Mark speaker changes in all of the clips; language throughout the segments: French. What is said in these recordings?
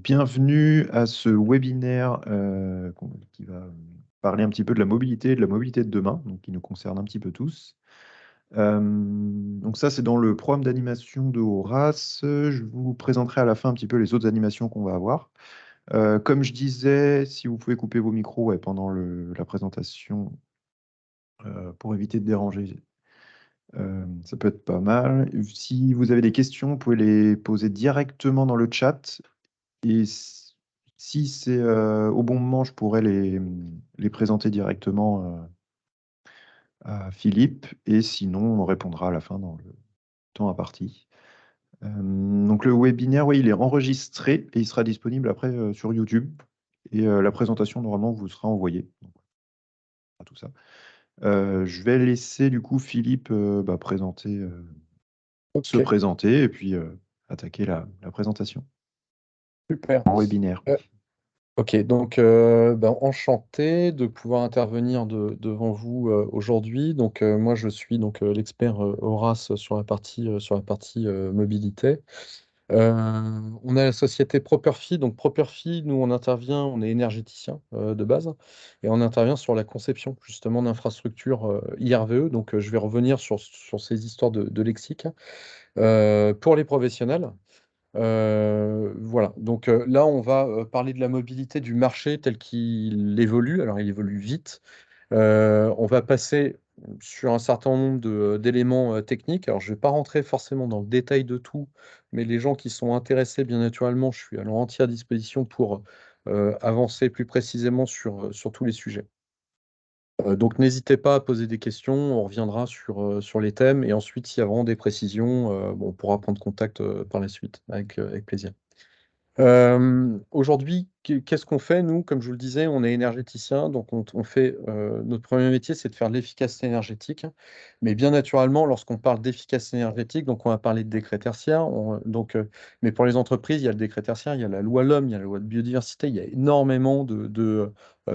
Speaker 1: Bienvenue à ce webinaire qui va parler un petit peu de la mobilité et de la mobilité de demain, donc qui nous concerne un petit peu tous. Donc ça, c'est dans le programme d'animation de Horace. Je vous présenterai à la fin un petit peu les autres animations qu'on va avoir. Comme je disais, si vous pouvez couper vos micros ouais, pendant la présentation pour éviter de déranger, ça peut être pas mal. Si vous avez des questions, vous pouvez les poser directement dans le chat. Et si c'est au bon moment, je pourrais les présenter directement à Philippe. Et sinon, on répondra à la fin dans le temps imparti. Donc le webinaire, oui, il est enregistré et il sera disponible après sur YouTube. Et la présentation, normalement, vous sera envoyée. Donc, voilà, tout ça. Je vais laisser du coup Philippe se
Speaker 2: Ok,
Speaker 1: présenter et puis attaquer la présentation
Speaker 2: super.
Speaker 1: en webinaire.
Speaker 2: Euh, ok, donc enchanté de pouvoir intervenir devant vous aujourd'hui. Donc moi je suis donc l'expert Horace sur la partie mobilité. On a la société Properfi. Donc Properfi, nous on intervient, on est énergéticien de base et on intervient sur la conception justement d'infrastructures IRVE. Donc je vais revenir sur ces histoires de lexique pour les professionnels. Voilà, donc là, on va parler de la mobilité du marché tel qu'il évolue. Alors, il évolue vite. On va passer sur un certain nombre d'éléments techniques. Alors, je ne vais pas rentrer forcément dans le détail de tout, mais les gens qui sont intéressés, bien naturellement, je suis à leur entière disposition pour avancer plus précisément sur tous les sujets. Donc, n'hésitez pas à poser des questions, on reviendra sur les thèmes, et ensuite, s'il y a vraiment des précisions, bon, on pourra prendre contact par la suite, avec plaisir. Aujourd'hui, qu'est-ce qu'on fait, nous? Comme je vous le disais, on est énergéticien, donc on fait, notre premier métier, c'est de faire de l'efficacité énergétique. Mais bien naturellement, lorsqu'on parle d'efficacité énergétique, donc on va parler de décret tertiaire. Mais pour les entreprises, il y a le décret tertiaire, il y a la loi LOM, il y a la loi de biodiversité, il y a énormément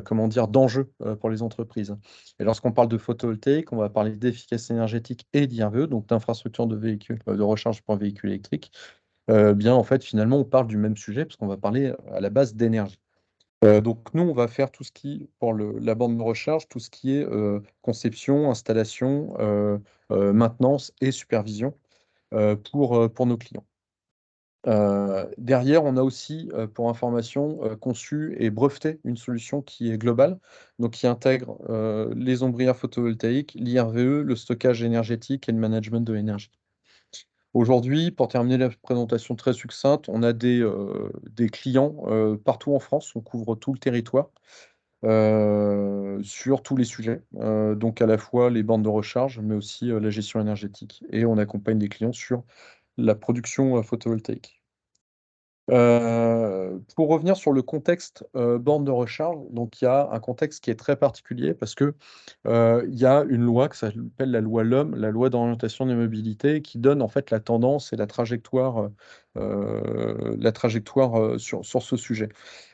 Speaker 2: comment dire, d'enjeux pour les entreprises. Et lorsqu'on parle de photovoltaïque, on va parler d'efficacité énergétique et d'IRVE, donc d'infrastructure de véhicules, de recharge pour véhicules électriques. Bien, en fait, finalement, on parle du même sujet parce qu'on va parler à la base d'énergie. Donc, nous, on va faire tout ce qui, pour la borne de recharge, tout ce qui est conception, installation, maintenance et supervision pour nos clients. Derrière, on a aussi, pour information, conçu et breveté une solution qui est globale, donc qui intègre les ombrières photovoltaïques, l'IRVE, le stockage énergétique et le management de l'énergie. Aujourd'hui, pour terminer la présentation très succincte, on a des clients partout en France, on couvre tout le territoire sur tous les sujets, donc à la fois les bornes de recharge, mais aussi la gestion énergétique. Et on accompagne des clients sur la production photovoltaïque. Pour revenir sur le contexte borne de recharge, donc il y a un contexte qui est très particulier parce que il y a une loi qui s'appelle la loi LOM, la loi d'orientation des mobilités, qui donne en fait la tendance et la trajectoire sur ce sujet.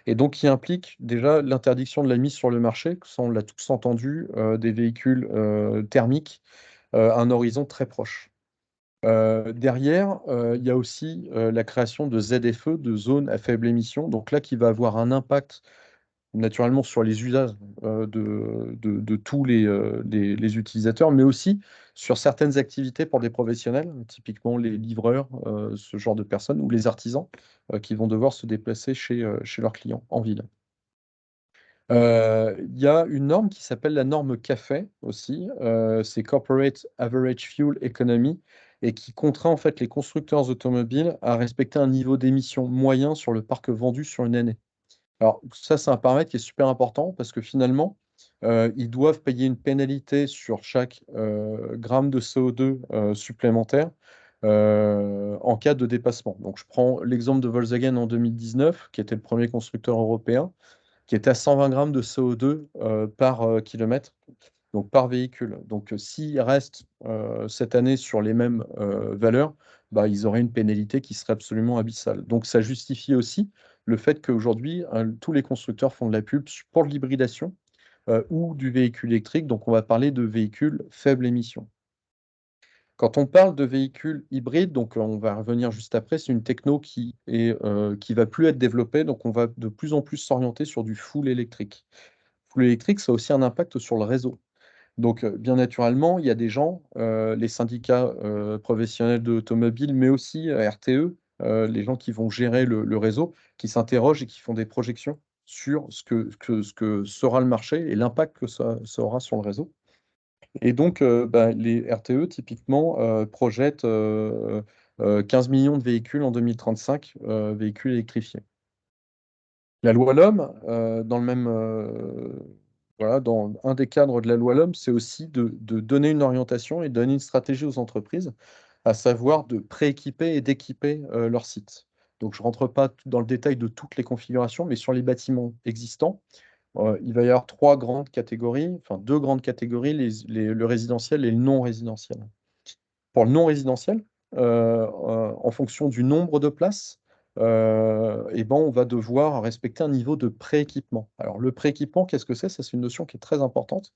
Speaker 2: Et donc qui implique déjà l'interdiction de la mise sur le marché, ça on l'a tous entendu, des véhicules thermiques à un horizon très proche. Derrière, il y a aussi la création de ZFE, de zones à faible émission, donc là qui va avoir un impact naturellement sur les usages de tous les utilisateurs, mais aussi sur certaines activités pour des professionnels, typiquement les livreurs, ce genre de personnes, ou les artisans qui vont devoir se déplacer chez leurs clients en ville. Il y a une norme qui s'appelle la norme CAFE aussi, c'est Corporate Average Fuel Economy, et qui contraint en fait les constructeurs automobiles à respecter un niveau d'émission moyen sur le parc vendu sur une année. Alors ça, c'est un paramètre qui est super important parce que finalement, ils doivent payer une pénalité sur chaque gramme de CO2 supplémentaire en cas de dépassement. Donc je prends l'exemple de Volkswagen en 2019, qui était le premier constructeur européen qui était à 120 grammes de CO2 par kilomètre, donc par véhicule. Donc, s'ils restent cette année sur les mêmes valeurs, bah, ils auraient une pénalité qui serait absolument abyssale. Donc, ça justifie aussi le fait qu'aujourd'hui, tous les constructeurs font de la pub pour l'hybridation ou du véhicule électrique. Donc, on va parler de véhicules faible émission. Quand on parle de véhicules hybrides, donc on va revenir juste après, c'est une techno qui va plus être développée, donc on va de plus en plus s'orienter sur du full électrique. Full électrique, ça a aussi un impact sur le réseau. Donc, bien naturellement, il y a des gens, les syndicats professionnels de l'automobile, mais aussi RTE, les gens qui vont gérer le réseau, qui s'interrogent et qui font des projections sur ce que sera le marché et l'impact que ça aura sur le réseau. Et donc, bah, les RTE, typiquement, projettent 15 millions de véhicules en 2035, véhicules électrifiés. La loi LOM, voilà, dans un des cadres de la loi LOM, c'est aussi de donner une orientation et donner une stratégie aux entreprises, à savoir de prééquiper et d'équiper leurs sites. Donc, je ne rentre pas dans le détail de toutes les configurations, mais sur les bâtiments existants, il va y avoir trois grandes catégories, enfin deux grandes catégories, le résidentiel et le non résidentiel. Pour le non résidentiel, en fonction du nombre de places, eh ben, on va devoir respecter un niveau de prééquipement. Alors, le prééquipement, qu'est-ce que c'est? Ça, c'est une notion qui est très importante.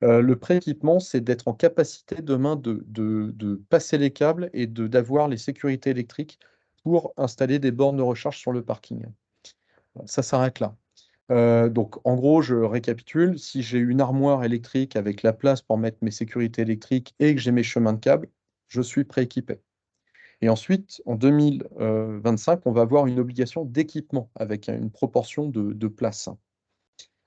Speaker 2: Le prééquipement, c'est d'être en capacité demain de passer les câbles et d'avoir les sécurités électriques pour installer des bornes de recharge sur le parking. Ça s'arrête là. Donc, en gros, je récapitule. Si j'ai une armoire électrique avec la place pour mettre mes sécurités électriques et que j'ai mes chemins de câbles, je suis prééquipé. Et ensuite, en 2025, on va avoir une obligation d'équipement avec une proportion de place.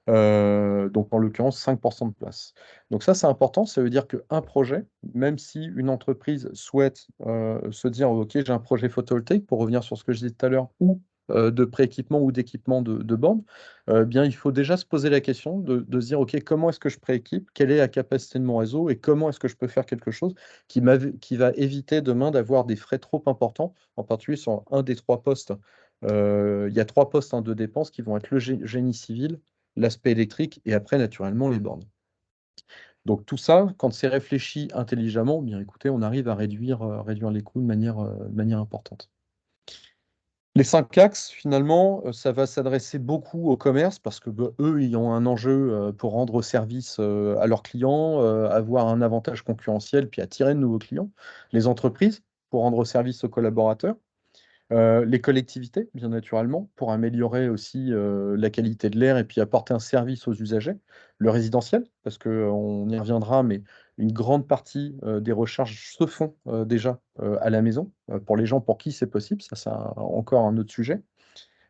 Speaker 2: Donc, en l'occurrence, 5% de place. Donc, ça, c'est important. Ça veut dire qu'un projet, même si une entreprise souhaite se dire, OK, j'ai un projet photovoltaïque, pour revenir sur ce que je disais tout à l'heure, ou de prééquipement ou d'équipement de bornes, bien, il faut déjà se poser la question de se dire, OK, comment est-ce que je prééquipe? Quelle est la capacité de mon réseau? Et comment est-ce que je peux faire quelque chose qui va éviter demain d'avoir des frais trop importants, en particulier sur un des trois postes. Il y a trois postes de dépenses qui vont être le génie civil, l'aspect électrique et après, naturellement, les bornes. Donc tout ça, quand c'est réfléchi intelligemment, bien écoutez, on arrive à réduire les coûts de manière importante. Les 5 axes, finalement, ça va s'adresser beaucoup au commerce parce que bah, eux, ils ont un enjeu pour rendre service à leurs clients, avoir un avantage concurrentiel, puis attirer de nouveaux clients. Les entreprises, pour rendre service aux collaborateurs. Les collectivités, bien naturellement, pour améliorer aussi la qualité de l'air et puis apporter un service aux usagers. Le résidentiel, parce qu'on y reviendra, mais une grande partie des recharges se font déjà à la maison, pour les gens pour qui c'est possible, ça c'est encore un autre sujet.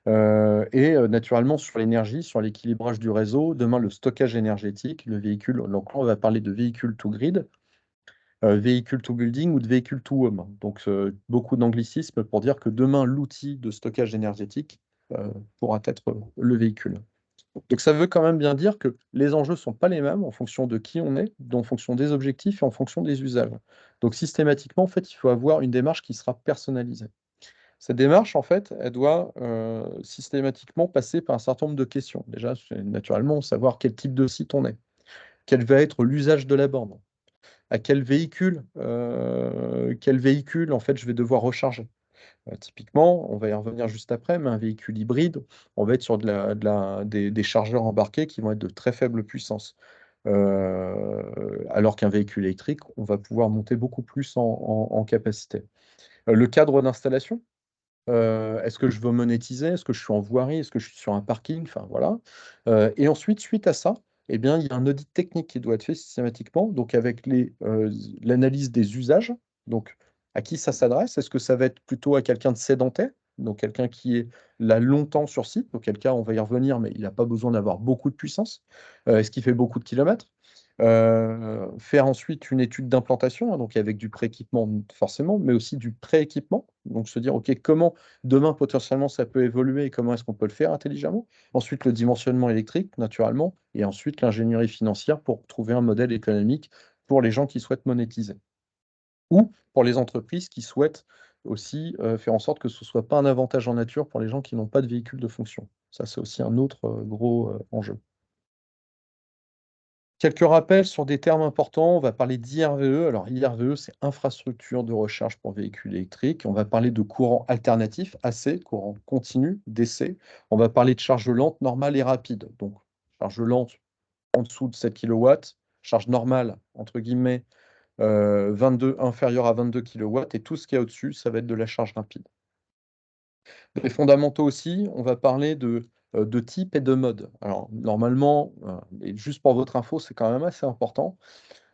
Speaker 2: Naturellement sur l'énergie, sur l'équilibrage du réseau, demain le stockage énergétique, le véhicule, donc là on va parler de véhicules to grid, véhicule to building ou de véhicule to home. Donc, beaucoup d'anglicisme pour dire que demain, l'outil de stockage énergétique pourra être le véhicule. Donc, ça veut quand même bien dire que les enjeux ne sont pas les mêmes en fonction de qui on est, en fonction des objectifs et en fonction des usages. Donc, systématiquement, en fait, il faut avoir une démarche qui sera personnalisée. Cette démarche, en fait, elle doit systématiquement passer par un certain nombre de questions. Déjà, c'est naturellement, savoir quel type de site on est, quel va être l'usage de la borne, à quel véhicule en fait je vais devoir recharger. Typiquement, on va y revenir juste après, mais un véhicule hybride, on va être sur des chargeurs embarqués qui vont être de très faible puissance. Alors qu'un véhicule électrique, on va pouvoir monter beaucoup plus en capacité. Le cadre d'installation, est-ce que je veux monétiser? Est-ce que je suis en voirie? Est-ce que je suis sur un parking? Enfin, voilà. Et ensuite, suite à ça, eh bien, il y a un audit technique qui doit être fait systématiquement, donc avec l'analyse des usages. Donc, à qui ça s'adresse? Est-ce que ça va être plutôt à quelqu'un de sédentaire, donc quelqu'un qui est là longtemps sur site, auquel cas on va y revenir, mais il n'a pas besoin d'avoir beaucoup de puissance. Est-ce qu'il fait beaucoup de kilomètres? Faire ensuite une étude d'implantation, hein, donc avec du pré-équipement forcément, mais aussi du pré-équipement. Donc se dire, OK, comment demain potentiellement ça peut évoluer et comment est-ce qu'on peut le faire intelligemment. Ensuite, le dimensionnement électrique, naturellement, et ensuite l'ingénierie financière pour trouver un modèle économique pour les gens qui souhaitent monétiser. Ou pour les entreprises qui souhaitent aussi faire en sorte que ce ne soit pas un avantage en nature pour les gens qui n'ont pas de véhicule de fonction. Ça, c'est aussi un autre gros enjeu. Quelques rappels sur des termes importants. On va parler d'IRVE. Alors, IRVE, c'est infrastructure de recharge pour véhicules électriques. On va parler de courant alternatif, AC, courant continu, DC. On va parler de charge lente, normale et rapide. Donc, charge lente en dessous de 7 kW, charge normale, entre guillemets, inférieur à 22 kW, et tout ce qu'il y a au-dessus, ça va être de la charge rapide. Les fondamentaux aussi, on va parler de type et de mode. Alors, normalement, et juste pour votre info, c'est quand même assez important.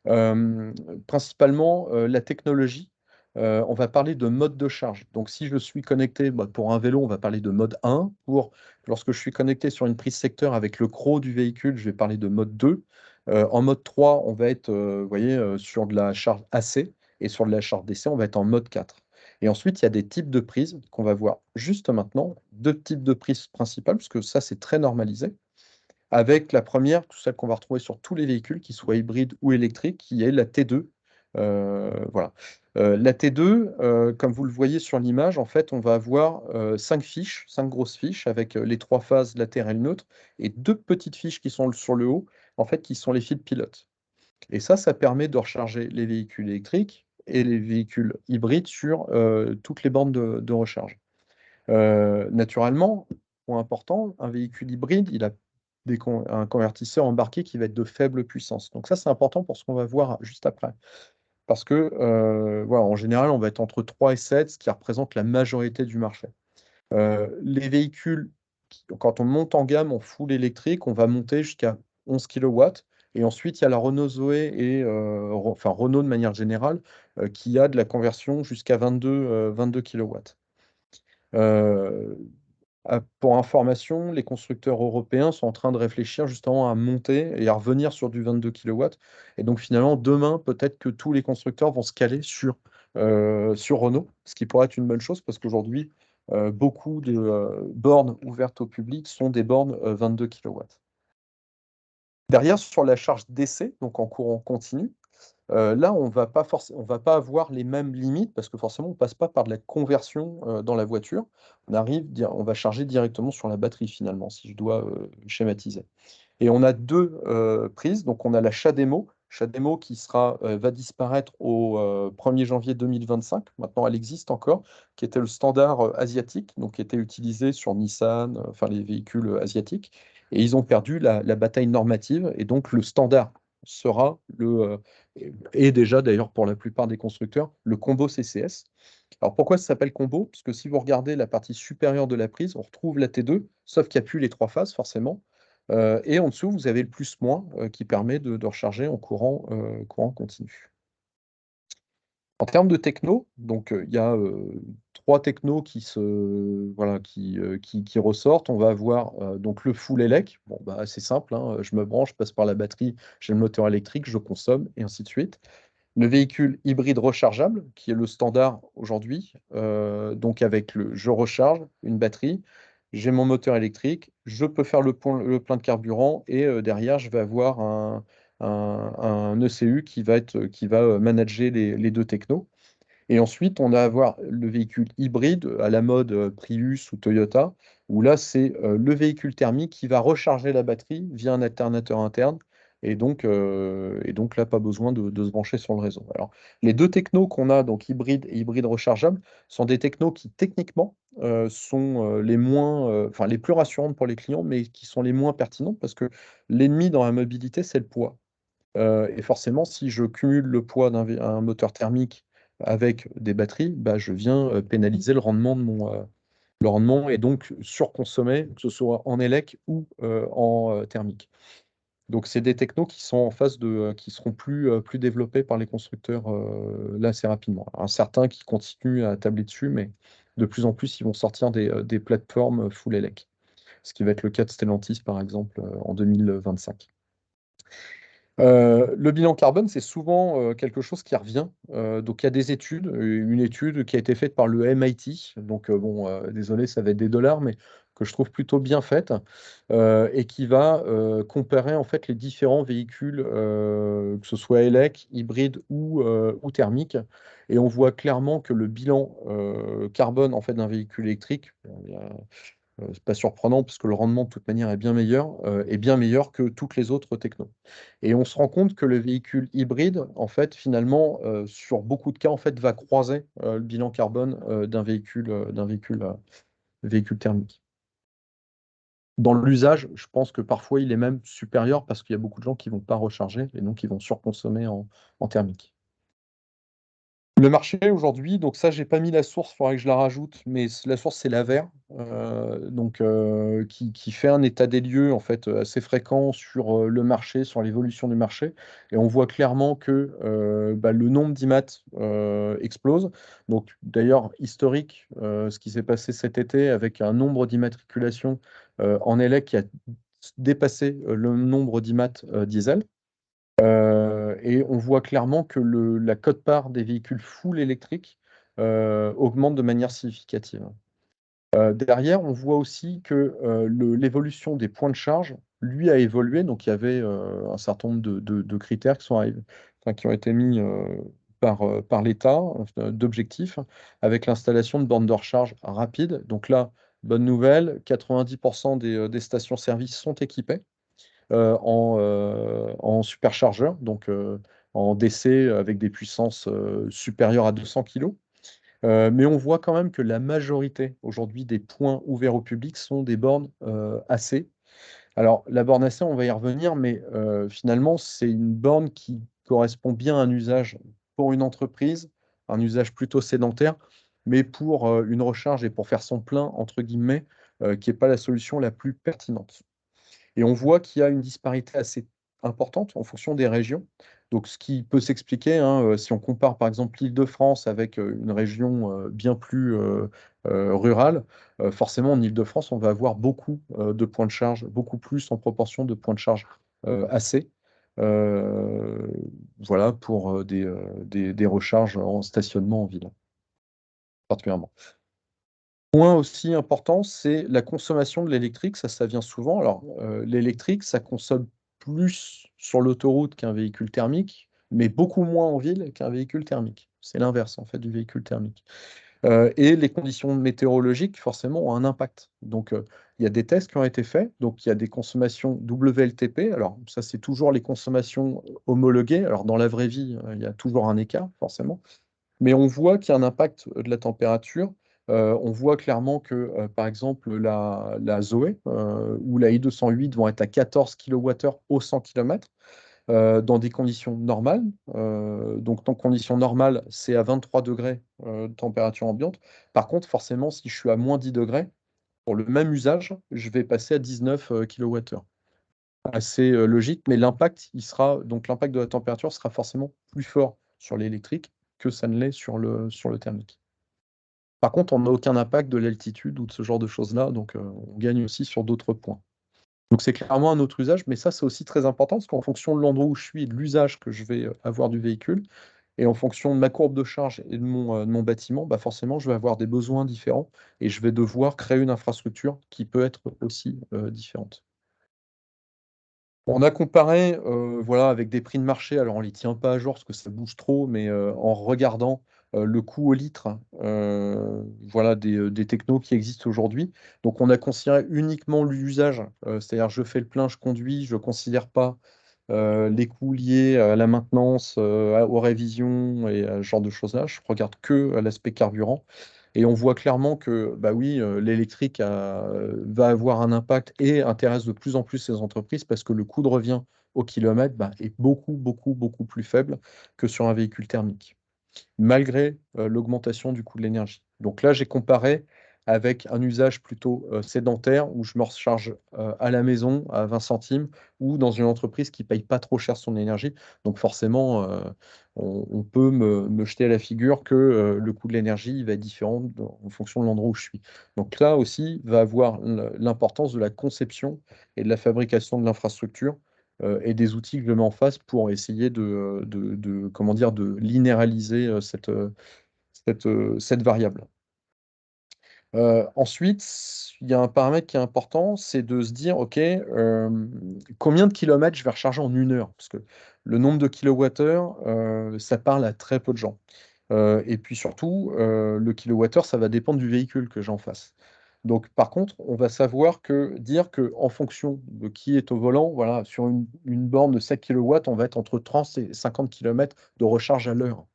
Speaker 2: Euh, Principalement, la technologie, on va parler de mode de charge. Donc, si je suis connecté, bah, pour un vélo, on va parler de mode 1. Lorsque je suis connecté sur une prise secteur avec le croc du véhicule, je vais parler de mode 2. En mode 3, on va être, vous voyez, sur de la charge AC, et sur de la charge DC, on va être en mode 4. Et ensuite, il y a des types de prises qu'on va voir juste maintenant. Deux types de prises principales, parce que ça, c'est très normalisé, avec la première, tout celle qu'on va retrouver sur tous les véhicules, qu'ils soient hybrides ou électriques, qui est la T2. Voilà. La T2, comme vous le voyez sur l'image, en fait, on va avoir cinq fiches, cinq grosses fiches, avec les trois phases latérales neutres, et deux petites fiches qui sont sur le haut, en fait, qui sont les fils pilotes. Et ça permet de recharger les véhicules électriques et les véhicules hybrides sur toutes les bornes de recharge. Naturellement, point important, un véhicule hybride, il a un convertisseur embarqué qui va être de faible puissance. Donc ça, c'est important pour ce qu'on va voir juste après. Parce que, voilà, en général, on va être entre 3 et 7, ce qui représente la majorité du marché. Les véhicules, quand on monte en gamme en full électrique, on va monter jusqu'à 11 kW. Et ensuite, il y a la Renault Zoé et enfin Renault de manière générale, qui a de la conversion jusqu'à 22 kW. Pour information, les constructeurs européens sont en train de réfléchir justement à monter et à revenir sur du 22 kW. Et donc finalement, demain, peut-être que tous les constructeurs vont se caler sur Renault, ce qui pourrait être une bonne chose parce qu'aujourd'hui, beaucoup de bornes ouvertes au public sont des bornes 22 kW. Derrière, sur la charge DC, donc en courant continu, là, on va pas avoir les mêmes limites parce que forcément, on passe pas par de la conversion dans la voiture. On va charger directement sur la batterie finalement, si je dois schématiser. Et on a deux prises. Donc, on a la CHAdeMO. CHAdeMO qui va disparaître au 1er janvier 2025. Maintenant, elle existe encore, qui était le standard asiatique, donc qui était utilisé sur Nissan, enfin les véhicules asiatiques. Et ils ont perdu la bataille normative. Et donc, le standard sera et déjà d'ailleurs pour la plupart des constructeurs, le combo CCS. Alors pourquoi ça s'appelle combo? Parce que si vous regardez la partie supérieure de la prise, on retrouve la T2, sauf qu'il n'y a plus les trois phases forcément. Et en dessous, vous avez le plus-moins qui permet de recharger en courant continu. En termes de techno, donc il y a trois technos voilà, qui ressortent. On va avoir donc le full élec. Bon, bah, c'est simple, hein, je me branche, je passe par la batterie, j'ai le moteur électrique, je consomme, et ainsi de suite. Le véhicule hybride rechargeable, qui est le standard aujourd'hui, donc avec je recharge une batterie, j'ai mon moteur électrique, je peux faire le plein de carburant, et derrière, je vais avoir un ECU qui va manager les deux technos. Et ensuite, on va avoir le véhicule hybride à la mode Prius ou Toyota, où là, c'est le véhicule thermique qui va recharger la batterie via un alternateur interne. Et donc là, pas besoin de se brancher sur le réseau. Alors, les deux technos qu'on a, donc hybride et hybride rechargeable, sont des technos qui techniquement sont enfin, les plus rassurantes pour les clients, mais qui sont les moins pertinentes parce que l'ennemi dans la mobilité, c'est le poids. Et forcément, si je cumule le poids un moteur thermique avec des batteries, bah, je viens pénaliser le rendement et donc surconsommer, que ce soit en élec ou en thermique. Donc, c'est des technos qui sont en phase qui seront plus développés par les constructeurs là assez rapidement. Alors, certains qui continuent à tabler dessus, mais de plus en plus, ils vont sortir des plateformes full élec, ce qui va être le cas de Stellantis, par exemple, en 2025. Le bilan carbone, c'est souvent quelque chose qui revient. Donc, il y a des études, une étude qui a été faite par le MIT. Donc, bon, désolé, ça va être des dollars, mais que je trouve plutôt bien faite, et qui va comparer en fait les différents véhicules, que ce soit élec, hybride ou thermique. Et on voit clairement que le bilan carbone en fait d'un véhicule électrique, c'est pas surprenant parce que le rendement de toute manière est bien meilleur que toutes les autres technos. Et on se rend compte que le véhicule hybride, en fait, finalement, sur beaucoup de cas, en fait, va croiser le bilan carbone véhicule thermique. Dans l'usage, je pense que parfois il est même supérieur parce qu'il y a beaucoup de gens qui ne vont pas recharger et donc ils vont surconsommer en thermique. Le marché aujourd'hui, donc ça, j'ai pas mis la source, il faudrait que je la rajoute, mais la source, c'est l'AVER, qui fait un état des lieux en fait assez fréquent sur le marché, sur l'évolution du marché. Et on voit clairement que le nombre d'IMAT explose. Donc d'ailleurs, historique, ce qui s'est passé cet été avec un nombre d'immatriculations en élec qui a dépassé le nombre d'IMAT diesel. Et on voit clairement que la quote-part des véhicules full électriques augmente de manière significative. Derrière, on voit aussi que l'évolution des points de charge, lui, a évolué. Donc, il y avait un certain nombre de critères qui ont été mis par l'État, d'objectifs, avec l'installation de bornes de recharge rapides. Donc là, bonne nouvelle, 90% des stations-service sont équipées en superchargeur, donc en DC avec des puissances supérieures à 200 kg. Mais on voit quand même que la majorité aujourd'hui des points ouverts au public sont des bornes AC. Alors, la borne AC, on va y revenir, mais finalement, c'est une borne qui correspond bien à un usage pour une entreprise, un usage plutôt sédentaire, mais pour une recharge et pour faire son plein, entre guillemets, qui n'est pas la solution la plus pertinente. Et on voit qu'il y a une disparité assez importante en fonction des régions. Donc, ce qui peut s'expliquer, hein, si on compare par exemple l'Île-de-France avec une région bien plus rurale, forcément en Île-de-France, on va avoir beaucoup de points de charge, beaucoup plus en proportion de points de charge AC. euh, voilà, pour des recharges en stationnement en ville, particulièrement. Point aussi important, c'est la consommation de l'électrique. Ça vient souvent. Alors, l'électrique, ça consomme plus sur l'autoroute qu'un véhicule thermique, mais beaucoup moins en ville qu'un véhicule thermique. C'est l'inverse, en fait, du véhicule thermique. Et les conditions météorologiques, forcément, ont un impact. Donc, il y a des tests qui ont été faits. Donc, il y a des consommations WLTP. Alors, ça, c'est toujours les consommations homologuées. Alors, dans la vraie vie, il y a toujours un écart, forcément. Mais on voit qu'il y a un impact de la température. On voit clairement que, par exemple, la Zoé ou la i208 vont être à 14 kWh au 100 km dans des conditions normales. Donc, en conditions normales, c'est à 23 degrés de température ambiante. Par contre, forcément, si je suis à moins 10 degrés, pour le même usage, je vais passer à 19 kWh. Assez logique, mais l'impact de la température sera forcément plus fort sur l'électrique que ça ne l'est sur le thermique. Par contre, on n'a aucun impact de l'altitude ou de ce genre de choses-là, donc on gagne aussi sur d'autres points. Donc c'est clairement un autre usage, mais ça c'est aussi très important parce qu'en fonction de l'endroit où je suis et de l'usage que je vais avoir du véhicule, et en fonction de ma courbe de charge et de mon bâtiment, bah forcément je vais avoir des besoins différents et je vais devoir créer une infrastructure qui peut être aussi différente. On a comparé voilà, avec des prix de marché, alors on ne les tient pas à jour parce que ça bouge trop, mais en regardant le coût au litre voilà, des technos qui existent aujourd'hui. Donc on a considéré uniquement l'usage, c'est-à-dire je fais le plein, je conduis, je ne considère pas les coûts liés à la maintenance, aux révisions et à ce genre de choses-là. Je regarde que l'aspect carburant. Et on voit clairement que, bah oui, l'électrique va avoir un impact et intéresse de plus en plus ces entreprises parce que le coût de revient au kilomètre bah, est beaucoup, beaucoup, beaucoup plus faible que sur un véhicule thermique malgré l'augmentation du coût de l'énergie. Donc là, j'ai comparé avec un usage plutôt sédentaire où je me recharge à la maison à 20 centimes ou dans une entreprise qui ne paye pas trop cher son énergie. Donc forcément, on peut me jeter à la figure que le coût de l'énergie va être différent en fonction de l'endroit où je suis. Donc là aussi, va avoir l'importance de la conception et de la fabrication de l'infrastructure et des outils que je mets en face pour essayer comment dire, de linéariser cette variable. Ensuite, il y a un paramètre qui est important, c'est de se dire, OK, combien de kilomètres je vais recharger en 1 heure? Parce que le nombre de kilowattheures, ça parle à très peu de gens. Et puis surtout, le kilowattheure, ça va dépendre du véhicule que j'ai en face. Donc, par contre, on va savoir dire qu'en fonction de qui est au volant, voilà, sur une borne de 7 kilowatts, on va être entre 30 et 50 kilomètres de recharge à l'heure.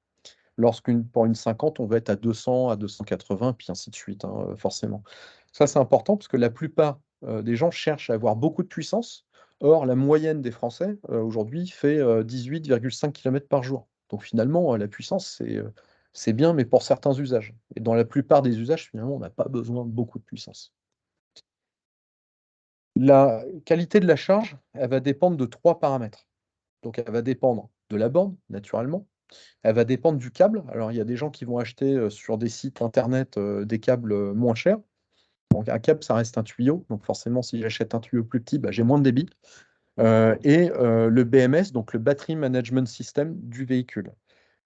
Speaker 2: Pour une 50, on va être à 200, à 280, puis ainsi de suite, hein, forcément. Ça, c'est important parce que la plupart des gens cherchent à avoir beaucoup de puissance. Or, la moyenne des Français, aujourd'hui, fait 18,5 km par jour. Donc finalement, la puissance, c'est bien, mais pour certains usages. Et dans la plupart des usages, finalement, on n'a pas besoin de beaucoup de puissance. La qualité de la charge, elle va dépendre de 3 paramètres. Donc elle va dépendre de la borne, naturellement. Elle va dépendre du câble. Alors il y a des gens qui vont acheter, sur des sites internet, des câbles, moins chers. Donc un câble, ça reste un tuyau, donc forcément, si j'achète un tuyau plus petit, bah, j'ai moins de débit. Le BMS, donc le Battery Management System du véhicule.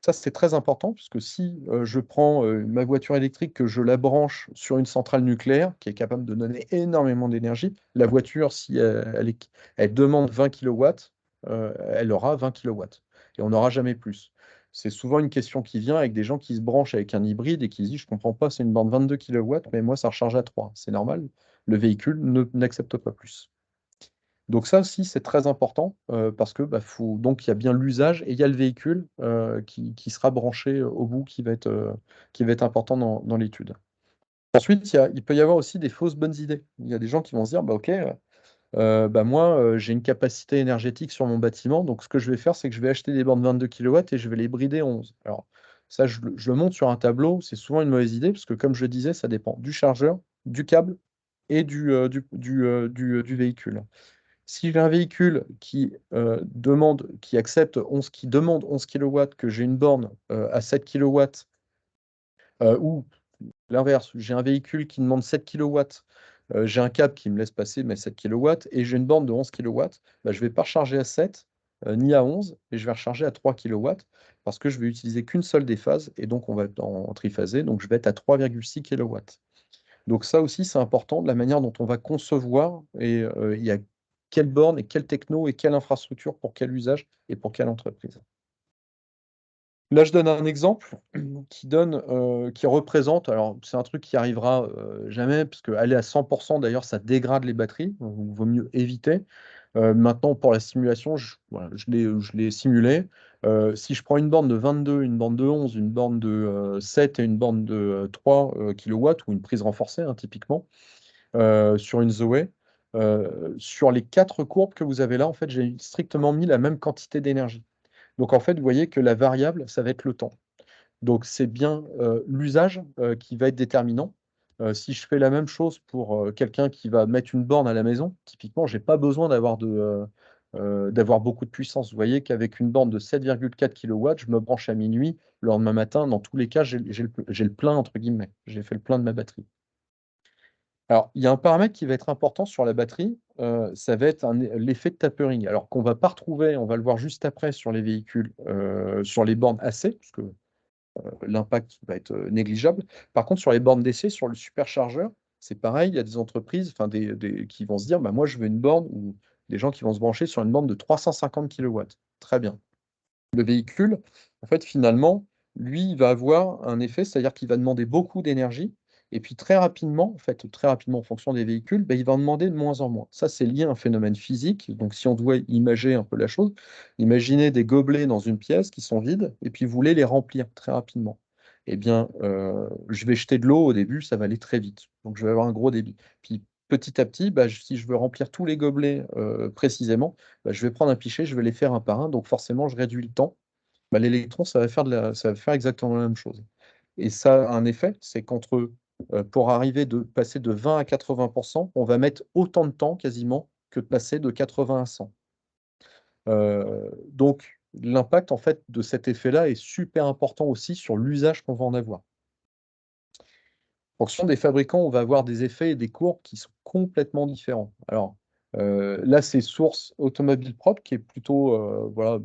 Speaker 2: Ça, c'est très important puisque si je prends ma voiture électrique, que je la branche sur une centrale nucléaire qui est capable de donner énormément d'énergie, la voiture, si elle demande 20 kilowatts, elle aura 20 kilowatts et on n'aura jamais plus. C'est souvent une question qui vient avec des gens qui se branchent avec un hybride et qui se disent, je ne comprends pas, c'est une borne 22 kilowatts, mais moi, ça recharge à 3. C'est normal, le véhicule n'accepte pas plus. Donc ça aussi, c'est très important parce que donc il y a bien l'usage et il y a le véhicule qui sera branché au bout, qui va être important dans l'étude. Ensuite, il peut y avoir aussi des fausses bonnes idées. Il y a des gens qui vont se dire, bah, OK, moi, j'ai une capacité énergétique sur mon bâtiment, donc ce que je vais faire, c'est que je vais acheter des bornes 22 kilowatts et je vais les brider en 11. Alors ça, je le montre sur un tableau, c'est souvent une mauvaise idée parce que comme je le disais, ça dépend du chargeur, du câble et du véhicule. Si j'ai un véhicule qui demande 11 kilowatts, que j'ai une borne à 7 kilowatts, ou l'inverse, j'ai un véhicule qui demande 7 kilowatts, j'ai un câble qui me laisse passer mes 7 kilowatts et j'ai une borne de 11 kilowatts, bah, je ne vais pas recharger à 7 ni à 11, et je vais recharger à 3 kilowatts parce que je vais utiliser qu'une seule des phases et donc on va être en triphasé, donc je vais être à 3,6 kilowatts. Donc ça aussi, c'est important de la manière dont on va concevoir et il y a quelle borne et quelle techno et quelle infrastructure pour quel usage et pour quelle entreprise. Là, je donne un exemple qui représente, alors c'est un truc qui arrivera, jamais parce qu'aller à 100 d'ailleurs, ça dégrade les batteries, donc il vaut mieux éviter. Maintenant pour la simulation, voilà, je l'ai simulé. Si je prends une borne de 22, une borne de 11, une borne de, 7 et une borne de, 3 kilowatts ou une prise renforcée, hein, typiquement, sur une Zoé, sur les 4 courbes que vous avez là, en fait, j'ai strictement mis la même quantité d'énergie. Donc en fait, vous voyez que la variable, ça va être le temps. Donc c'est bien, l'usage, qui va être déterminant. Si je fais la même chose pour, quelqu'un qui va mettre une borne à la maison, typiquement, j'ai pas besoin d'avoir beaucoup de puissance. Vous voyez qu'avec une borne de 7,4 kilowatts, je me branche à minuit, le lendemain matin, dans tous les cas, j'ai le «plein» entre guillemets. J'ai fait le plein de ma batterie. Alors, il y a un paramètre qui va être important sur la batterie, ça va être l'effet de tapering. Alors qu'on va pas retrouver, on va le voir juste après sur les véhicules, sur les bornes AC, puisque l'impact va être négligeable. Par contre, sur les bornes d'essai, sur le superchargeur, c'est pareil, il y a des entreprises, enfin qui vont se dire, bah, moi je veux une borne, ou des gens qui vont se brancher sur une borne de 350 kilowatts. Très bien. Le véhicule, en fait, finalement, lui, il va avoir un effet, c'est-à-dire qu'il va demander beaucoup d'énergie et puis très rapidement, en fait, très rapidement en fonction des véhicules, il va en demander de moins en moins. Ça, c'est lié à un phénomène physique. Donc, si on doit imager un peu la chose, imaginez des gobelets dans une pièce qui sont vides et puis vous voulez les remplir très rapidement. Eh bien, je vais jeter de l'eau au début, ça va aller très vite. Donc, je vais avoir un gros débit. Puis, petit à petit, si je veux remplir tous les gobelets précisément, je vais prendre un pichet, je vais les faire un par un, donc forcément, je réduis le temps. L'électron, ça va faire exactement la même chose et ça a un effet, c'est pour arriver de passer de 20 à 80, on va mettre autant de temps quasiment que de passer de 80 à 100. Donc l'impact, en fait, de cet effet-là est super important aussi sur l'usage qu'on va en avoir. En fonction des fabricants, on va avoir des effets et des courbes qui sont complètement différents. Alors, là, c'est Source Automobile Propre qui est plutôt, voilà,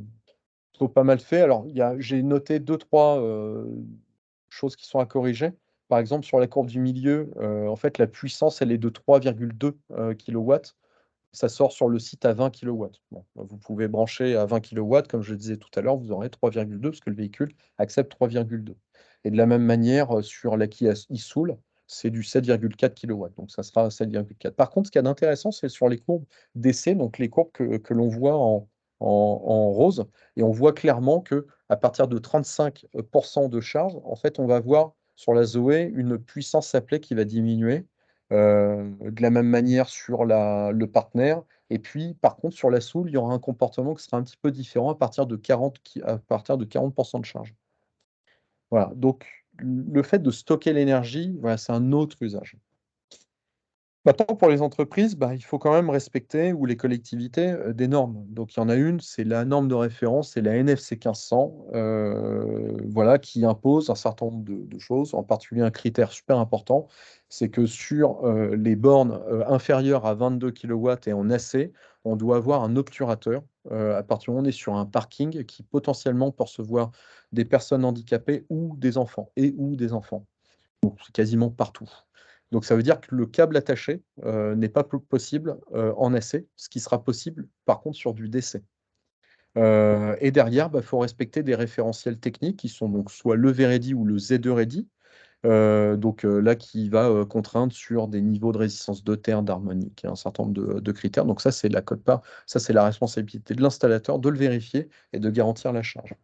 Speaker 2: plutôt pas mal fait. Alors, j'ai noté deux trois choses qui sont à corriger. Par exemple, sur la courbe du milieu, en fait, la puissance, elle est de 3,2 kilowatts. Ça sort sur le site à 20 kilowatts. Bon, vous pouvez brancher à 20 kilowatts, comme je le disais tout à l'heure, vous aurez 3,2 parce que le véhicule accepte 3,2. Et de la même manière, sur la Kia e-Soul, c'est du 7,4 kilowatts, donc ça sera 7,4. Par contre, ce qu'il y a d'intéressant, c'est sur les courbes d'essai, donc les courbes que l'on voit en rose, et on voit clairement que à partir de 35 de charge, en fait, on va voir sur la Zoé une puissance appelée qui va diminuer. De la même manière sur le partenaire. Et puis, par contre, sur la Soul, il y aura un comportement qui sera un petit peu différent à partir de 40 de charge. Voilà. Donc, le fait de stocker l'énergie, voilà, c'est un autre usage. Maintenant, pour les entreprises, bah, il faut quand même respecter, ou les collectivités, des normes. Donc, il y en a une, c'est la norme de référence, c'est la NFC 1500, voilà, qui impose un certain nombre de choses, en particulier un critère super important, c'est que sur les bornes inférieures à 22 kW et en AC, on doit avoir un obturateur, à partir du moment où on est sur un parking qui potentiellement peut recevoir des personnes handicapées ou des enfants, et ou des enfants. Donc, c'est quasiment partout. Donc, ça veut dire que le câble attaché n'est pas possible en AC, ce qui sera possible par contre sur du DC. Et derrière, il faut respecter des référentiels techniques qui sont donc soit le V-Ready ou le Z2 Ready. Donc là, qui va contraindre sur des niveaux de résistance de terre, d'harmonique, et un certain nombre de critères. Donc ça, c'est la cote-part, ça c'est la responsabilité de l'installateur de le vérifier et de garantir la charge.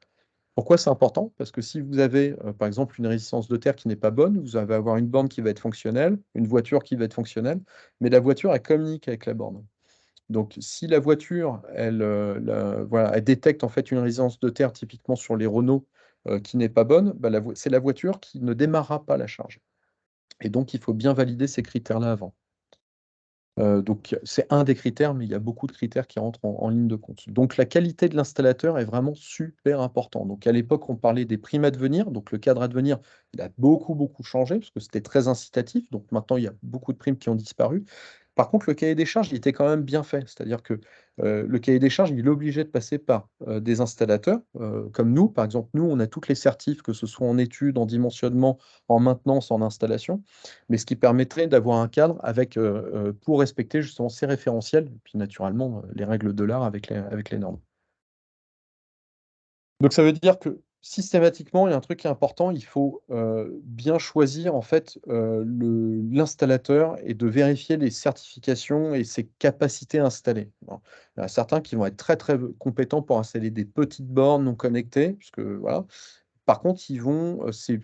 Speaker 2: Pourquoi c'est important? Parce que si vous avez, par exemple, une résistance de terre qui n'est pas bonne, vous allez avoir une borne qui va être fonctionnelle, une voiture qui va être fonctionnelle, mais la voiture, elle communique avec la borne. Donc, si la voiture, voilà, elle détecte en fait une résistance de terre, typiquement sur les Renault, qui n'est pas bonne, bah, c'est la voiture qui ne démarrera pas la charge. Et donc, il faut bien valider ces critères-là avant. Donc c'est un des critères, mais il y a beaucoup de critères qui rentrent en ligne de compte. Donc la qualité de l'installateur est vraiment super important. Donc à l'époque, on parlait des primes à devenir. Donc le cadre à devenir, il a beaucoup, beaucoup changé parce que c'était très incitatif. Donc maintenant, il y a beaucoup de primes qui ont disparu. Par contre, le cahier des charges, il était quand même bien fait. C'est-à-dire que le cahier des charges, il obligeait de passer par des installateurs, comme nous. Par exemple, nous, on a toutes les certifs, que ce soit en études, en dimensionnement, en maintenance, en installation, mais ce qui permettrait d'avoir un cadre avec, pour respecter justement ces référentiels, et puis naturellement, les règles de l'art avec les normes. Donc ça veut dire que systématiquement, il y a un truc qui est important, il faut, bien choisir en fait, l'installateur, et de vérifier les certifications et ses capacités installées. Bon, il y en a certains qui vont être très, très compétents pour installer des petites bornes non connectées, puisque voilà. Par contre, ils vont, c'est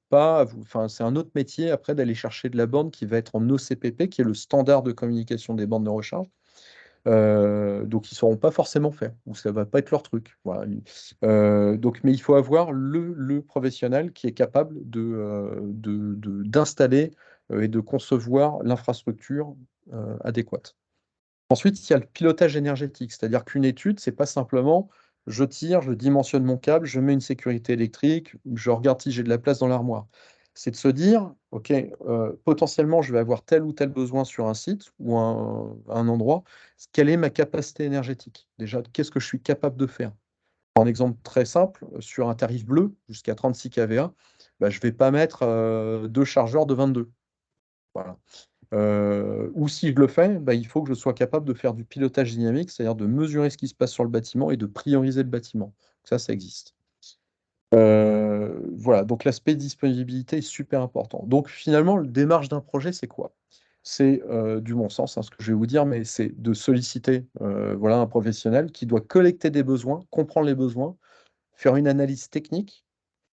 Speaker 2: pas enfin, c'est un autre métier après d'aller chercher de la borne qui va être en OCPP, qui est le standard de communication des bornes de recharge. Donc ils ne sauront pas forcément faire, ou ça va pas être leur truc. Voilà. Donc, mais il faut avoir le professionnel qui est capable d'installer et de concevoir l'infrastructure adéquate. Ensuite, il y a le pilotage énergétique, c'est-à-dire qu'une étude, c'est pas simplement je tire, je dimensionne mon câble, je mets une sécurité électrique, je regarde si j'ai de la place dans l'armoire. C'est de se dire, OK, potentiellement, je vais avoir tel ou tel besoin sur un site ou un endroit. Quelle est ma capacité énergétique? Déjà, qu'est-ce que je suis capable de faire? Un exemple très simple, sur un tarif bleu, jusqu'à 36 kVA, bah, je ne vais pas mettre 2 chargeurs de 22. Voilà. Ou si je le fais, bah, il faut que je sois capable de faire du pilotage dynamique, c'est-à-dire de mesurer ce qui se passe sur le bâtiment et de prioriser le bâtiment. Ça existe. Voilà, donc l'aspect disponibilité est super important. Donc finalement, le démarche d'un projet, c'est quoi? C'est du bon sens, hein, ce que je vais vous dire, mais c'est de solliciter voilà, un professionnel qui doit collecter des besoins, comprendre les besoins, faire une analyse technique,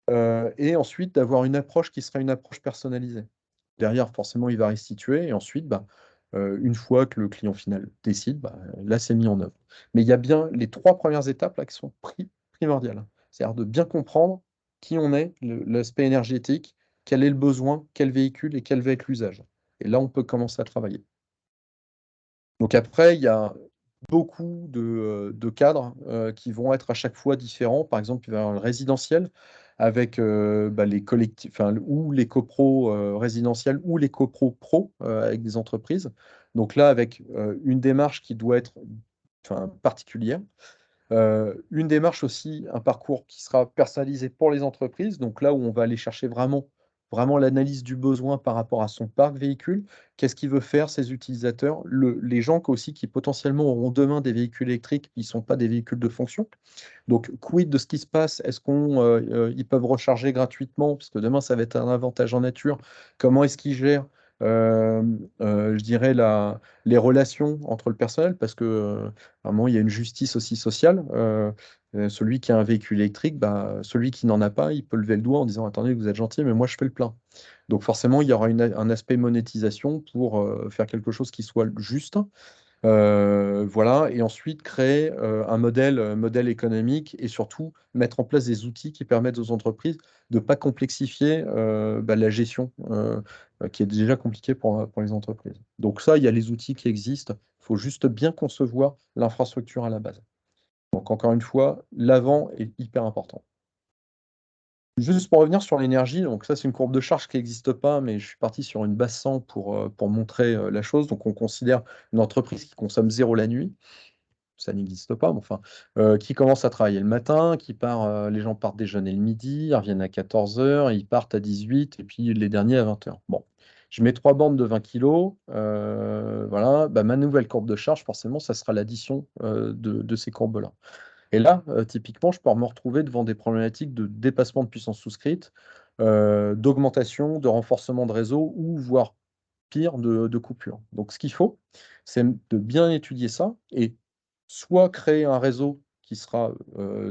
Speaker 2: et ensuite d'avoir une approche qui sera une approche personnalisée. Derrière, forcément, il va restituer, et ensuite, bah, une fois que le client final décide, bah, là, c'est mis en œuvre. Mais il y a bien les 3 premières étapes là qui sont primordiales. C'est-à-dire de bien comprendre qui on est, l'aspect énergétique, quel est le besoin, quel véhicule et quel va être l'usage. Et là, on peut commencer à travailler. Donc après, il y a beaucoup de cadres, qui vont être à chaque fois différents. Par exemple, il va y avoir le résidentiel avec, bah, les collectifs, enfin, ou les copros, résidentiels, ou les copros pro, avec des entreprises. Donc là, avec, une démarche qui doit être, enfin, particulière. Une démarche aussi, un parcours qui sera personnalisé pour les entreprises, donc là où on va aller chercher vraiment l'analyse du besoin par rapport à son parc véhicule. Qu'est-ce qu'il veut faire, ses utilisateurs? Les gens aussi qui potentiellement auront demain des véhicules électriques qui ne sont pas des véhicules de fonction. Donc quid de ce qui se passe? Est-ce ils peuvent recharger gratuitement? Parce que demain, ça va être un avantage en nature. Comment est-ce qu'ils gèrent, je dirais les relations entre le personnel? Parce que, à un moment, il y a une justice aussi sociale. Celui qui a un véhicule électrique, bah, celui qui n'en a pas, il peut lever le doigt en disant: «Attendez, vous êtes gentil, mais moi je fais le plein». Donc forcément, il y aura un aspect monétisation pour, faire quelque chose qui soit juste. Voilà, et ensuite créer un modèle économique et surtout mettre en place des outils qui permettent aux entreprises de ne pas complexifier la gestion qui est déjà compliquée pour les entreprises. Donc ça, il y a les outils qui existent. Il faut juste bien concevoir l'infrastructure à la base. Donc encore une fois, l'avant est hyper important. Juste pour revenir sur l'énergie, donc ça c'est une courbe de charge qui n'existe pas, mais je suis parti sur une base 100 pour montrer la chose. Donc on considère une entreprise qui consomme zéro la nuit, ça n'existe pas, mais enfin, qui commence à travailler le matin, les gens partent déjeuner le midi, ils reviennent à 14 heures, ils partent à 18 et puis les derniers à 20 heures. Bon, je mets trois bandes de 20 kilos, voilà, bah, ma nouvelle courbe de charge, forcément, ça sera l'addition de ces courbes-là. Et là, typiquement, je peux me retrouver devant des problématiques de dépassement de puissance souscrite, d'augmentation, de renforcement de réseau ou voire pire de coupure. Donc ce qu'il faut, c'est de bien étudier ça et soit créer un réseau qui sera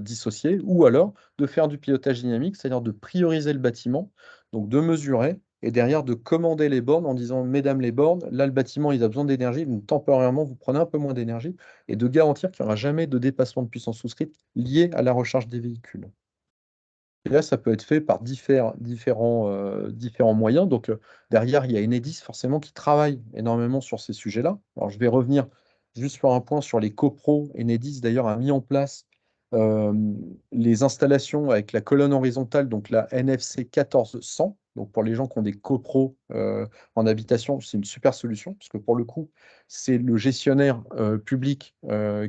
Speaker 2: dissocié ou alors de faire du pilotage dynamique, c'est-à-dire de prioriser le bâtiment, donc de mesurer et derrière de commander les bornes en disant, mesdames les bornes, là le bâtiment il a besoin d'énergie, donc temporairement vous prenez un peu moins d'énergie et de garantir qu'il n'y aura jamais de dépassement de puissance souscrite lié à la recharge des véhicules. Et là, ça peut être fait par différents moyens. Donc, derrière, il y a Enedis, forcément, qui travaille énormément sur ces sujets-là. Alors, je vais revenir juste sur un point sur les copros. Enedis, d'ailleurs, a mis en place euh, les installations avec la colonne horizontale, donc la NFC 1400. Donc, pour les gens qui ont des copros en habitation, c'est une super solution, parce que pour le coup, c'est le gestionnaire public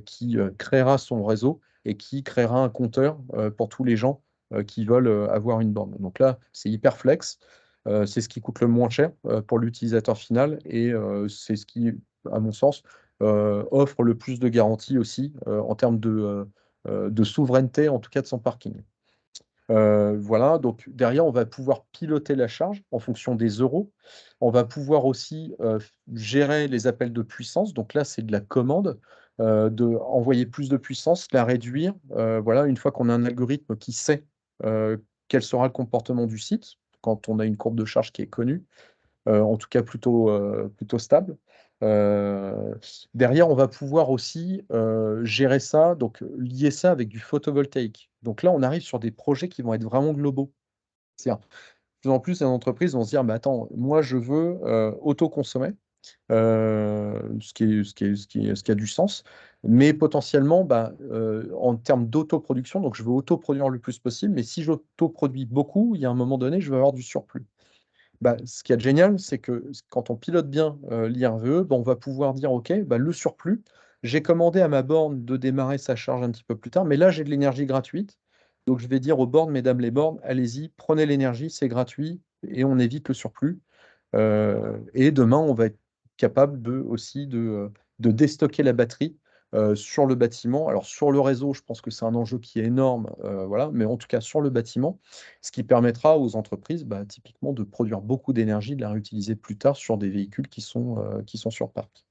Speaker 2: qui créera son réseau et qui créera un compteur pour tous les gens qui veulent avoir une borne. Donc là, c'est hyper flex. C'est ce qui coûte le moins cher pour l'utilisateur final et c'est ce qui, à mon sens, offre le plus de garanties aussi en termes de souveraineté, en tout cas de son parking. Voilà, donc derrière, on va pouvoir piloter la charge en fonction des euros. On va pouvoir aussi gérer les appels de puissance. Donc là, c'est de la commande, de envoyer plus de puissance, la réduire. Voilà, une fois qu'on a un algorithme qui sait quel sera le comportement du site, quand on a une courbe de charge qui est connue, en tout cas plutôt stable. Euh, Derrière, on va pouvoir aussi gérer ça, donc lier ça avec du photovoltaïque. Donc là, on arrive sur des projets qui vont être vraiment globaux. C'est-à-dire, de plus en plus, les entreprises vont se dire, mais attends, moi, je veux autoconsommer, ce qui a du sens, mais potentiellement, bah, en termes d'autoproduction, donc je veux autoproduire le plus possible, mais si j'autoproduis beaucoup, il y a un moment donné, je vais avoir du surplus. Bah, ce qui est génial, c'est que quand on pilote bien l'IRVE, bah, on va pouvoir dire, OK, bah, le surplus, j'ai commandé à ma borne de démarrer sa charge un petit peu plus tard, mais là, j'ai de l'énergie gratuite. Donc, je vais dire aux bornes, mesdames les bornes, allez-y, prenez l'énergie, c'est gratuit et on évite le surplus. Et demain, on va être capable aussi de déstocker la batterie sur le bâtiment. Alors sur le réseau, je pense que c'est un enjeu qui est énorme, voilà, mais en tout cas sur le bâtiment, ce qui permettra aux entreprises bah, typiquement de produire beaucoup d'énergie, de la réutiliser plus tard sur des véhicules qui sont sur parc.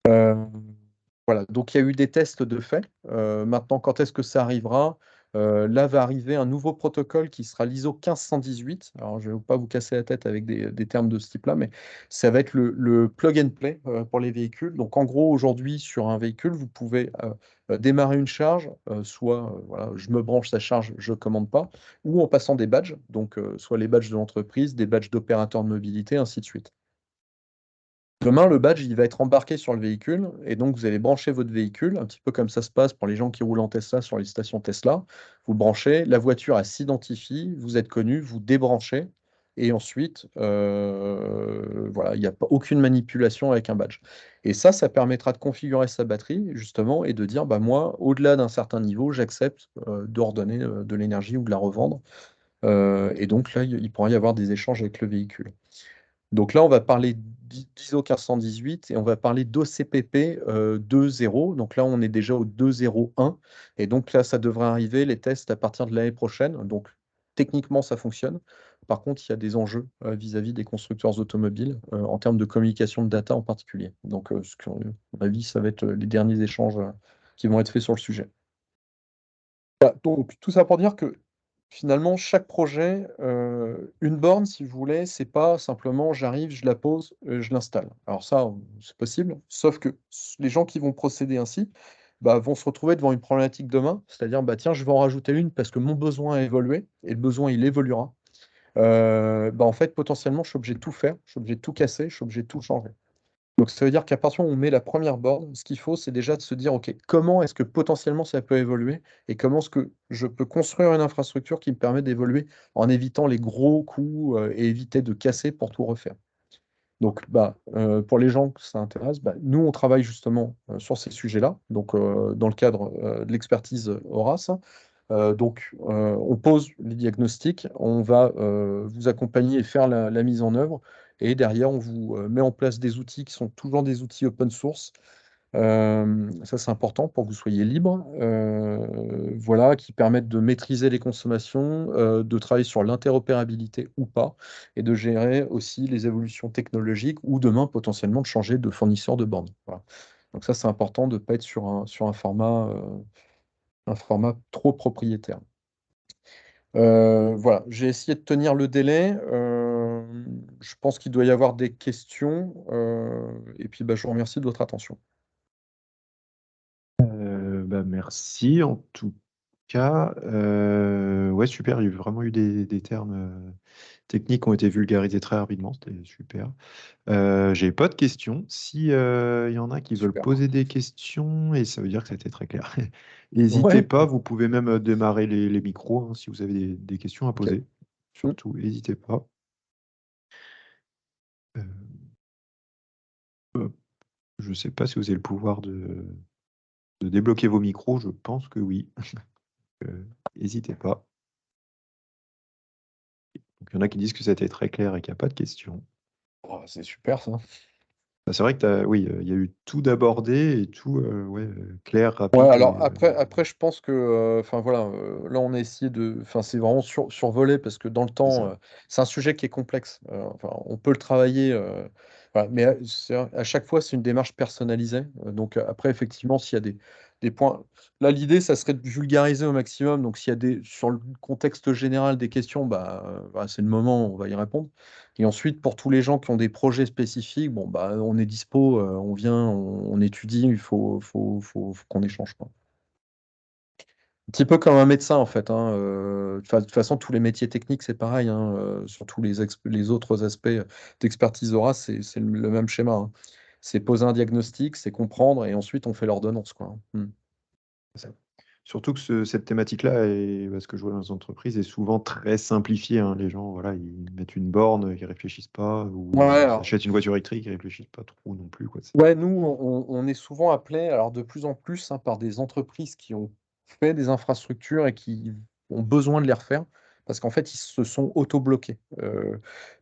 Speaker 2: Voilà, donc il y a eu des tests de fait. Maintenant, quand est-ce que ça arrivera? Là va arriver un nouveau protocole qui sera l'ISO 1518. Alors, je ne vais pas vous casser la tête avec des termes de ce type-là, mais ça va être le plug and play pour les véhicules. Donc, en gros, aujourd'hui, sur un véhicule, vous pouvez démarrer une charge, soit voilà, je me branche sa charge, je ne commande pas, ou en passant des badges, donc soit les badges de l'entreprise, des badges d'opérateurs de mobilité, ainsi de suite. Demain, le badge, il va être embarqué sur le véhicule et donc vous allez brancher votre véhicule, un petit peu comme ça se passe pour les gens qui roulent en Tesla sur les stations Tesla. Vous branchez, la voiture, elle s'identifie, vous êtes connu, vous débranchez et ensuite, voilà, il n'y a pas aucune manipulation avec un badge. Et ça permettra de configurer sa batterie justement et de dire, bah moi, au-delà d'un certain niveau, j'accepte de redonner de l'énergie ou de la revendre. Et donc là, il pourra y avoir des échanges avec le véhicule. Donc là, on va parler d'ISO 1518 et on va parler d'OCPP 2.0. Donc là, on est déjà au 2.0.1. Et donc là, ça devrait arriver, les tests à partir de l'année prochaine. Donc techniquement, ça fonctionne. Par contre, il y a des enjeux vis-à-vis des constructeurs automobiles en termes de communication de data en particulier. Donc, à mon avis, ça va être les derniers échanges qui vont être faits sur le sujet. Voilà, donc tout ça pour dire que finalement, chaque projet, une borne, si vous voulez, c'est pas simplement j'arrive, je la pose, je l'installe. Alors ça, c'est possible, sauf que les gens qui vont procéder ainsi, bah, vont se retrouver devant une problématique demain, c'est-à-dire, bah, tiens, je vais en rajouter une parce que mon besoin a évolué et le besoin, il évoluera. Bah, en fait, potentiellement, je suis obligé de tout faire, je suis obligé de tout casser, je suis obligé de tout changer. Donc ça veut dire qu'à partir du moment où on met la première borne, ce qu'il faut, c'est déjà de se dire: «OK, comment est-ce que potentiellement ça peut évoluer et comment est-ce que je peux construire une infrastructure qui me permet d'évoluer en évitant les gros coûts, et éviter de casser pour tout refaire?» Donc bah, pour les gens que ça intéresse, bah, nous on travaille justement, sur ces sujets-là, donc dans le cadre, de l'expertise, Horace. Donc, on pose les diagnostics, on va, vous accompagner et faire la mise en œuvre et derrière on vous, met en place des outils qui sont toujours des outils open source. Ça c'est important pour que vous soyez libre, voilà, qui permettent de maîtriser les consommations, de travailler sur l'interopérabilité ou pas et de gérer aussi les évolutions technologiques ou demain potentiellement de changer de fournisseur de bornes. Voilà. Donc ça c'est important de ne pas être sur un format trop propriétaire. Voilà, j'ai essayé de tenir le délai. Je pense qu'il doit y avoir des questions, et puis, bah, je vous remercie de votre attention.
Speaker 1: Bah, merci en tout cas. Ouais, super, il y a vraiment eu des termes techniques qui ont été vulgarisés très rapidement, c'était super. J'ai pas de questions. Si il y en a qui veulent
Speaker 2: Super.
Speaker 1: poser des questions, et ça veut dire que c'était très clair. N'hésitez
Speaker 2: Ouais,
Speaker 1: pas, vous pouvez même démarrer les micros hein, si vous avez des questions à
Speaker 2: OK.
Speaker 1: poser.
Speaker 2: Mmh.
Speaker 1: Surtout, n'hésitez pas. Euh, hop, je sais pas si vous avez le pouvoir de débloquer vos micros, je pense que oui. Euh, N'hésitez pas. Donc, il y en a qui disent que ça a été très clair et qu'il n'y a pas de questions.
Speaker 2: Oh, c'est super ça.
Speaker 1: Bah, c'est vrai que oui, il y a eu tout d'abordé et tout ouais, clair,
Speaker 2: Ouais,
Speaker 1: rapide
Speaker 2: alors
Speaker 1: et
Speaker 2: après je pense que, enfin voilà, là on a essayé de enfin c'est vraiment survolé parce que dans le
Speaker 1: c'est
Speaker 2: temps,
Speaker 1: ça.
Speaker 2: c'est un sujet qui est complexe, enfin on peut le travailler, voilà, mais c'est à chaque fois c'est une démarche personnalisée, donc après effectivement s'il y a des points là l'idée ça serait de vulgariser au maximum, donc s'il y a des sur le contexte général des questions, bah, bah, c'est le moment où on va y répondre et ensuite pour tous les gens qui ont des projets spécifiques, bon, bah, on est dispo, on vient, on étudie, il faut qu'on échange, quoi. Un petit peu comme un médecin, en fait, hein, de toute façon, tous les métiers techniques, c'est pareil, hein, sur tous les autres aspects, d'expertise aura, c'est le même schéma, hein. C'est poser un diagnostic, c'est comprendre et ensuite on fait l'ordonnance, quoi, hein. Mmh.
Speaker 1: C'est ça. Surtout que cette thématique-là, est, parce que je vois dans les entreprises, est souvent très simplifiée, hein. Les gens, voilà, ils mettent une borne, ils réfléchissent pas,
Speaker 2: Ouais,
Speaker 1: ou ils
Speaker 2: alors
Speaker 1: achètent une voiture électrique, ils réfléchissent pas trop non plus, quoi.
Speaker 2: ouais, nous, on est souvent appelés, alors de plus en plus, hein, par des entreprises qui ont fait des infrastructures et qui ont besoin de les refaire, parce qu'en fait, ils se sont auto-bloqués.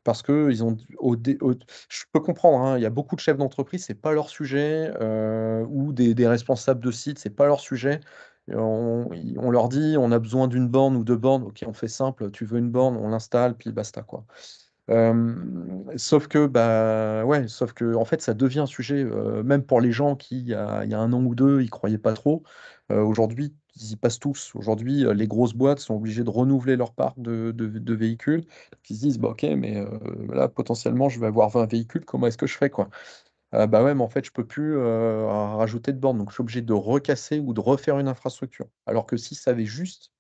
Speaker 2: Parce qu'ils ont d au je peux comprendre, hein, il y a beaucoup de chefs d'entreprise, c'est pas leur sujet, ou des responsables de site, c'est pas leur sujet. Et on leur dit: «On a besoin d'une borne ou 2 bornes». OK, on fait simple, tu veux une borne, on l'installe, puis basta, quoi. Sauf que, bah, ouais, sauf que en fait, ça devient un sujet, même pour les gens qui, il y a 1 an ou 2 ils croyaient pas trop. Aujourd'hui, ils y passent tous. Aujourd'hui, les grosses boîtes sont obligées de renouveler leur parc de véhicules. Donc ils se disent: «Bah, OK, mais là, potentiellement, je vais avoir 20 véhicules, comment est-ce que je fais, quoi?» Bah, ouais, mais en fait, je peux plus, rajouter de bornes, donc je suis obligé de recasser ou de refaire une infrastructure. Alors que si ça avait juste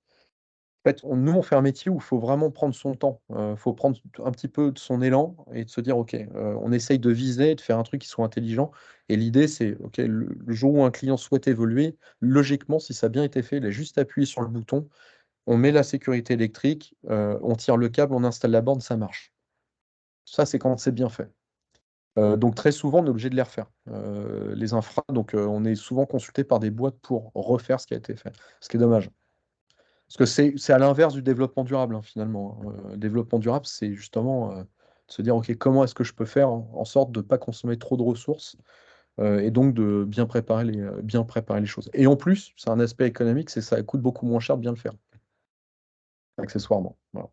Speaker 2: en fait, on fait un métier où il faut vraiment prendre son temps, faut prendre un petit peu de son élan et de se dire: «OK, on essaye de viser, de faire un truc qui soit intelligent» et l'idée c'est OK, le jour où un client souhaite évoluer, logiquement, si ça a bien été fait, il a juste appuyé sur le bouton, on met la sécurité électrique, on tire le câble, on installe la borne, ça marche. Ça, c'est quand c'est bien fait. Donc très souvent, on est obligé de les refaire. Les infras, donc on est souvent consulté par des boîtes pour refaire ce qui a été fait, ce qui est dommage. Parce que c'est à l'inverse du développement durable, hein, finalement, hein. Le développement durable, c'est justement, de se dire: «OK, comment est-ce que je peux faire en sorte de ne pas consommer trop de ressources?» Et donc de bien préparer les choses. Et en plus, c'est un aspect économique, c'est ça coûte beaucoup moins cher de bien le faire, accessoirement, voilà.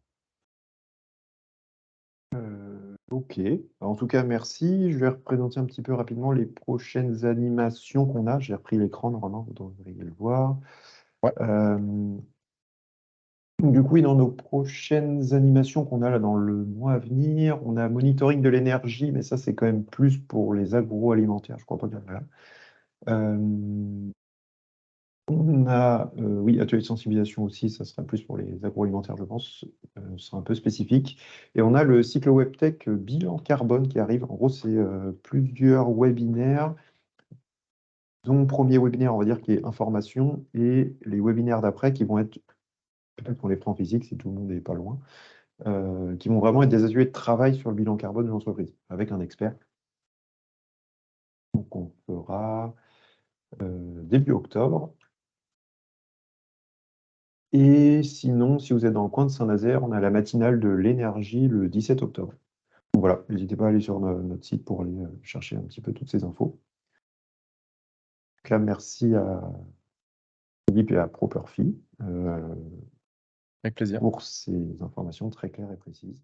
Speaker 1: Ok. En tout cas, merci. Je vais représenter un petit peu rapidement les prochaines animations qu'on a. J'ai repris l'écran, normalement, vous devriez le voir.
Speaker 2: Ouais,
Speaker 1: Euh, Donc, du coup, oui, dans nos prochaines animations qu'on a là dans le mois à venir, on a monitoring de l'énergie, mais ça, c'est quand même plus pour les agroalimentaires. Je crois pas qu'il y en a là. On a, oui, atelier de sensibilisation aussi, ça sera plus pour les agroalimentaires, je pense. Ce sera un peu spécifique. Et on a le cycle WebTech bilan carbone qui arrive. En gros, c'est plusieurs webinaires, dont le premier webinaire, on va dire, qui est information, et les webinaires d'après qui vont être, peut-être qu'on les prend en physique si tout le monde n'est pas loin, qui vont vraiment être des ateliers de travail sur le bilan carbone de l'entreprise, avec un expert. Donc, on fera début octobre. Et sinon, si vous êtes dans le coin de Saint-Nazaire, on a la matinale de l'énergie le 17 octobre. Donc voilà, n'hésitez pas à aller sur notre site pour aller chercher un petit peu toutes ces infos. Donc là, merci à Philippe et à Properfy
Speaker 2: Avec plaisir.
Speaker 1: pour ces informations très claires et précises.